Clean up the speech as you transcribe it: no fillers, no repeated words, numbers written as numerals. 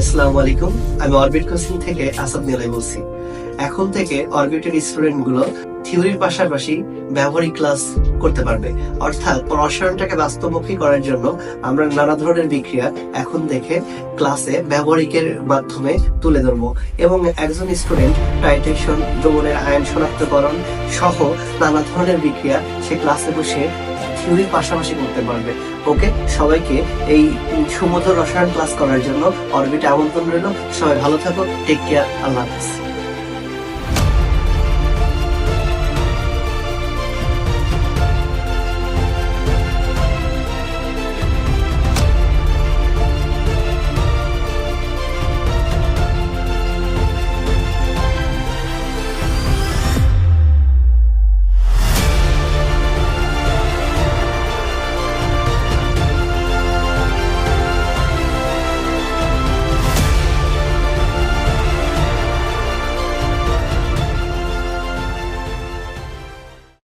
আসসালামু আলাইকুম। আমি অরবিট কোচিং থেকে আসাদ নিলয় বলছি। এখন থেকে অরবিটের স্টুডেন্ট গুলো থিওরির পাশাপাশি ব্যবহারিক ক্লাস করতে পারবে। অর্থাৎ রসায়নটাকে বাস্তবমুখী করার জন্য আমরা নানা ধরনের বিক্রিয়া এখন থেকে ক্লাসে ব্যবহারিকের মাধ্যমে তুলে ধরবো এবং একজন স্টুডেন্ট টাইট্রেশন, দ্রবণের আয়ন শনাক্তকরণ সহ নানা ধরনের বিক্রিয়া সে ক্লাসে বসে থিওরির পাশাপাশি করতে পারবে। ওকে, সবাইকে এই সুমধুর রসায়ন ক্লাস করার জন্য অরবিটে আমন্ত্রণ রইল। সবাই ভালো থাকো, টেক কেয়ার, আল্লাহ হাফেজ।